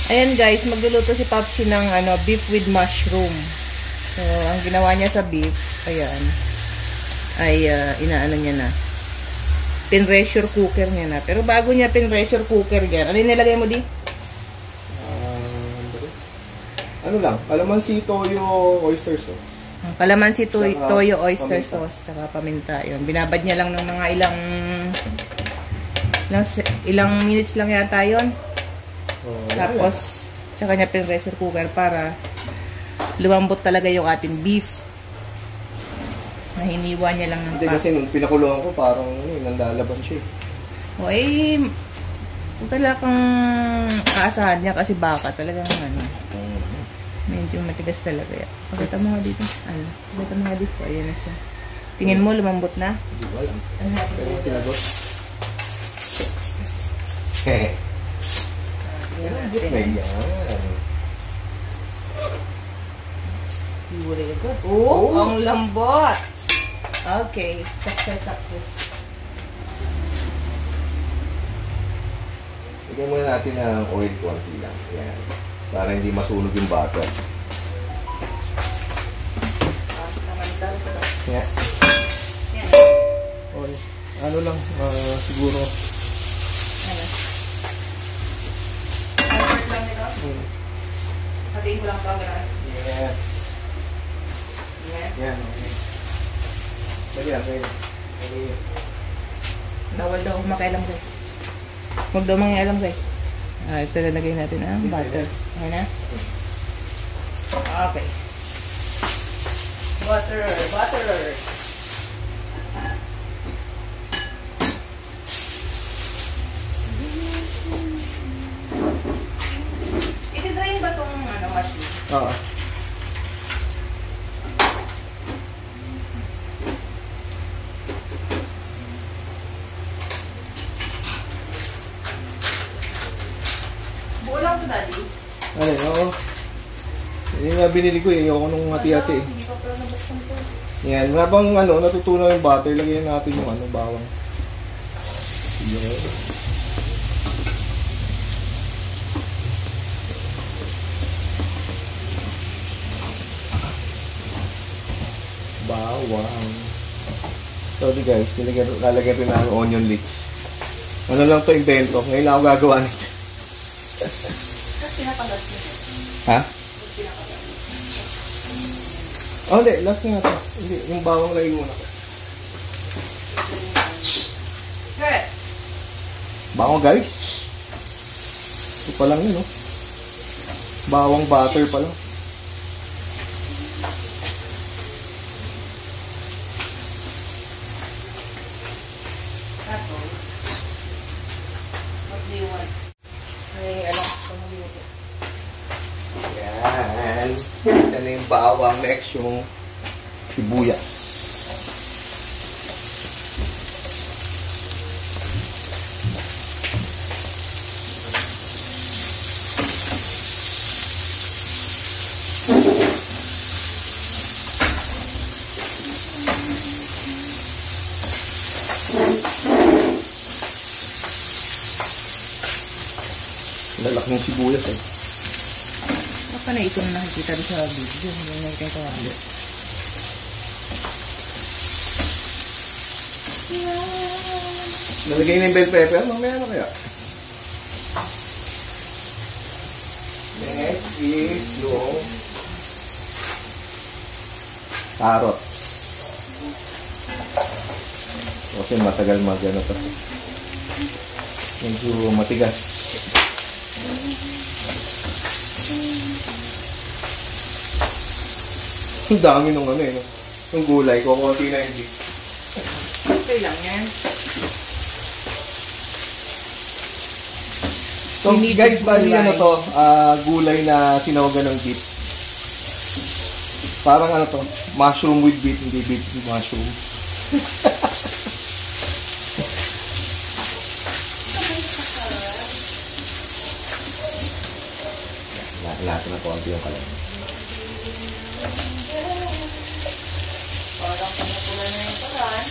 Ayan guys, magluluto si Papsi ng beef with mushroom. So, ang ginawa niya sa beef, ayan, ay inaano niya na. Pin-pressure cooker niya na. Pero bago niya pin-pressure cooker yan, ano yung nilagay mo di? Ano lang, kalamansi, toyo, oyster sauce. Kalamansi, toyo, oyster sauce, tsaka paminta. Yun. Binabad niya lang ng mga ilang minutes lang yata yun. Tapos, tsaka niya pin-pressure cooker para lumambot talaga yung ating beef. Na hiniwa niya lang ng Hindi kasi nung pinakuluan ko, parang nandalaban siya. O kung talagang aasahan niya kasi baka talagang medyo matigas talaga yan. Pakita mo nga dito. Pakita mo nga dito. Ayan na siya. Tingin mo, lumambot na? Hindi ko alam. Pero tinagot. Hehe. Lumambot na yan. Iwalay agad. Oh, ang lambot! Okay. Success. Lagyan muna natin ng oil konti lang. Yan. Para hindi masunog yung butter. Yeah. Oil. Ano lang, siguro. Comfort lang nito? Hatiin ko lang ito. Yes. Yan. Okay. Bawal daw makailam guys. Huwag daw mangialam guys. Ito lalagay natin ang butter. Ayan na. Okay. Butter. I-drain ba itong machine? Oo. Buo lang ito, Daddy. Ay, oo. Yung nga binili ko ayoko nung hati-hati eh. Hindi pa pala nabuksan ito. Yan, habang natutunaw yung butter, lagyan natin yung bawang. Yan. Bawang. Sorry guys, lalagyan rin ng onion leeks. Ano lang to invento, ngayon lang ako gagawa nito. Pinakalas niya. Ha? Oh, hindi. Last na ito. Hindi. Yung bawang lagay muna. Good. Bawang guys. Ito pa lang yun, oh. Bawang butter pa lang. Tapos, what do you want? Ay, alam ko magluto. Yan. Isa na yung bawang. Next yung sibuyas. Lalak ng sibuyas eh. Baka na ito na nakikita doon sa video. Hindi na ito kawali. Nalagay na yung bell pepper. Mamaya na kaya. Next is yung carrots. Kasi matagal mag-ano to. Medyo matigas. Ang dami nung yung gulay. Kukunti na hindi. Okay lang yan. So guys, bali to, gulay na sinawagan ng beef. Parang to, mushroom with beef, hindi beef with mushroom. Natin na konti yung kalan. Parang pumupulan na yung kalan.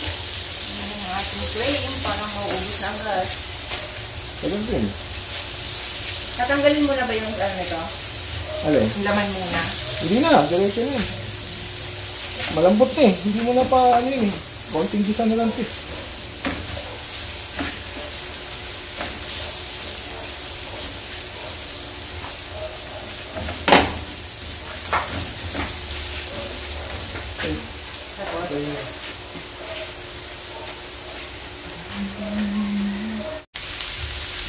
Yung ating flame, parang mauubos na ang gas. Ganun din. Tatanggalin mo na ba yung ano nito? Alin? Yung laman muna. Hindi na, diretso na yun. Malambot na eh. Hindi mo na pa ano yun eh. Konting gisa na lang ito. Tapos,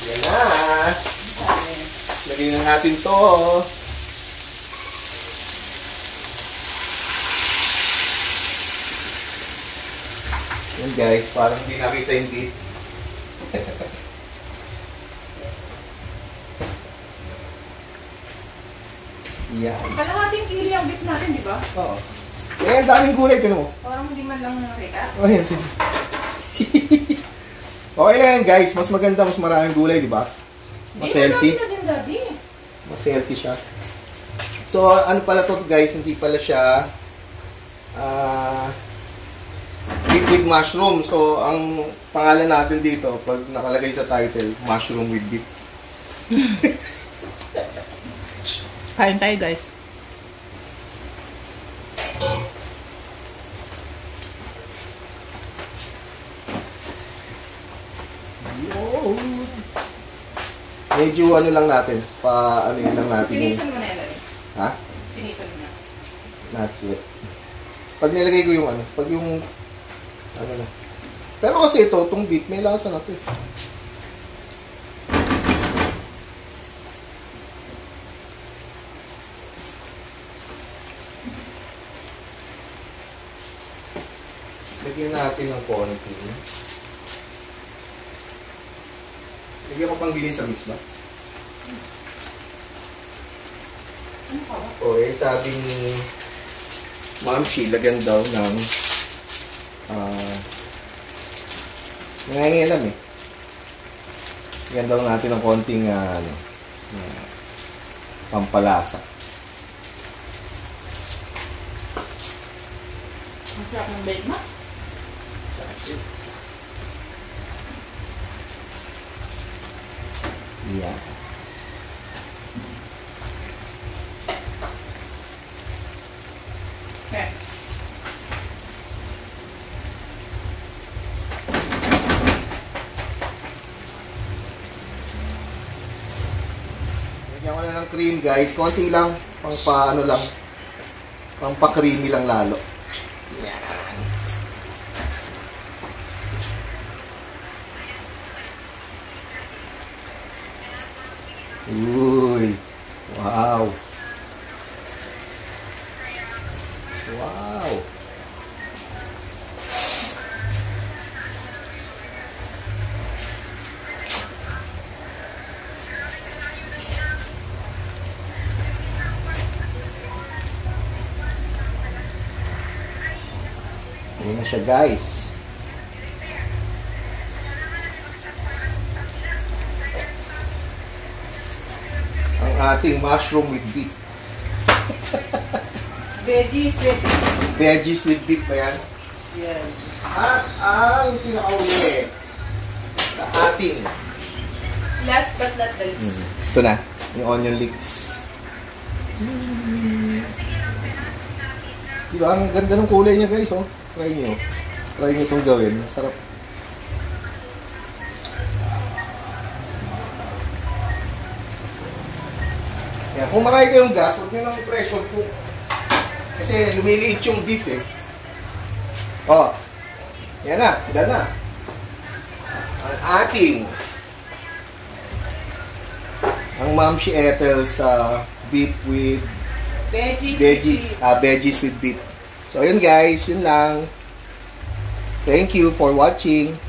yan na. Lagyan na natin to. Yan guys, parang hindi nakita yung beef. Yan. kalahating kilo yung beef natin, di ba? Oo. Eh, ang daming gulay, tinan mo. Parang hindi man lang nakita. Oh, yan. Okay lang yan guys, mas maganda, mas maraming gulay, di ba? Mas healthy. Na din, Daddy. Mas healthy siya. So, ano pala to guys, hindi pala siya beef with mushroom. So, ang pangalan natin dito, pag nakalagay sa title, mushroom with beef. Kain tayo, guys. Yun. Medyo ano lang natin, ano yun lang natin yung... Sinisan mo na yan, Ha? Sinisan mo na. Not yet. Pag nilagay ko yung ano, pag yung... Ano na. Pero kasi ito, itong beef, may lasa na ito eh. Lagyan natin ng konti. Lagyan ko pang ginis sa mix ba? O eh, sabi ni Ma'am Shi, lagyan daw ng nangangialam eh. Lagyan daw natin ng konting pampalasa. Ang sarap ng bake mo. Yeah. Okay. Lagyan ko na ng cream guys. Konti lang. Pang paano lang. Pang pa-creamy lang lalo. Yan. Uy. Wow. Wow. Ayan na siya guys. Ang ating mushroom with beef. Veggies with Veggies with beef ba yan? Yes. At ang pinakauli sa ating Last but not the least. ito na, yung onion leeks. Diba? Ang ganda ng kulay niya guys, oh. Try nyo. Try nyo itong gawin. Masarap. Kaya kung marami kayong gas, huwag nyo lang i-pressure cook. Kasi lumiliit yung beef eh. Oh. Yan na. Yan na. Ang ating ang Ma'am Shi Ethel sa beef with veggies with beef. So, yun guys. Yun lang. Thank you for watching.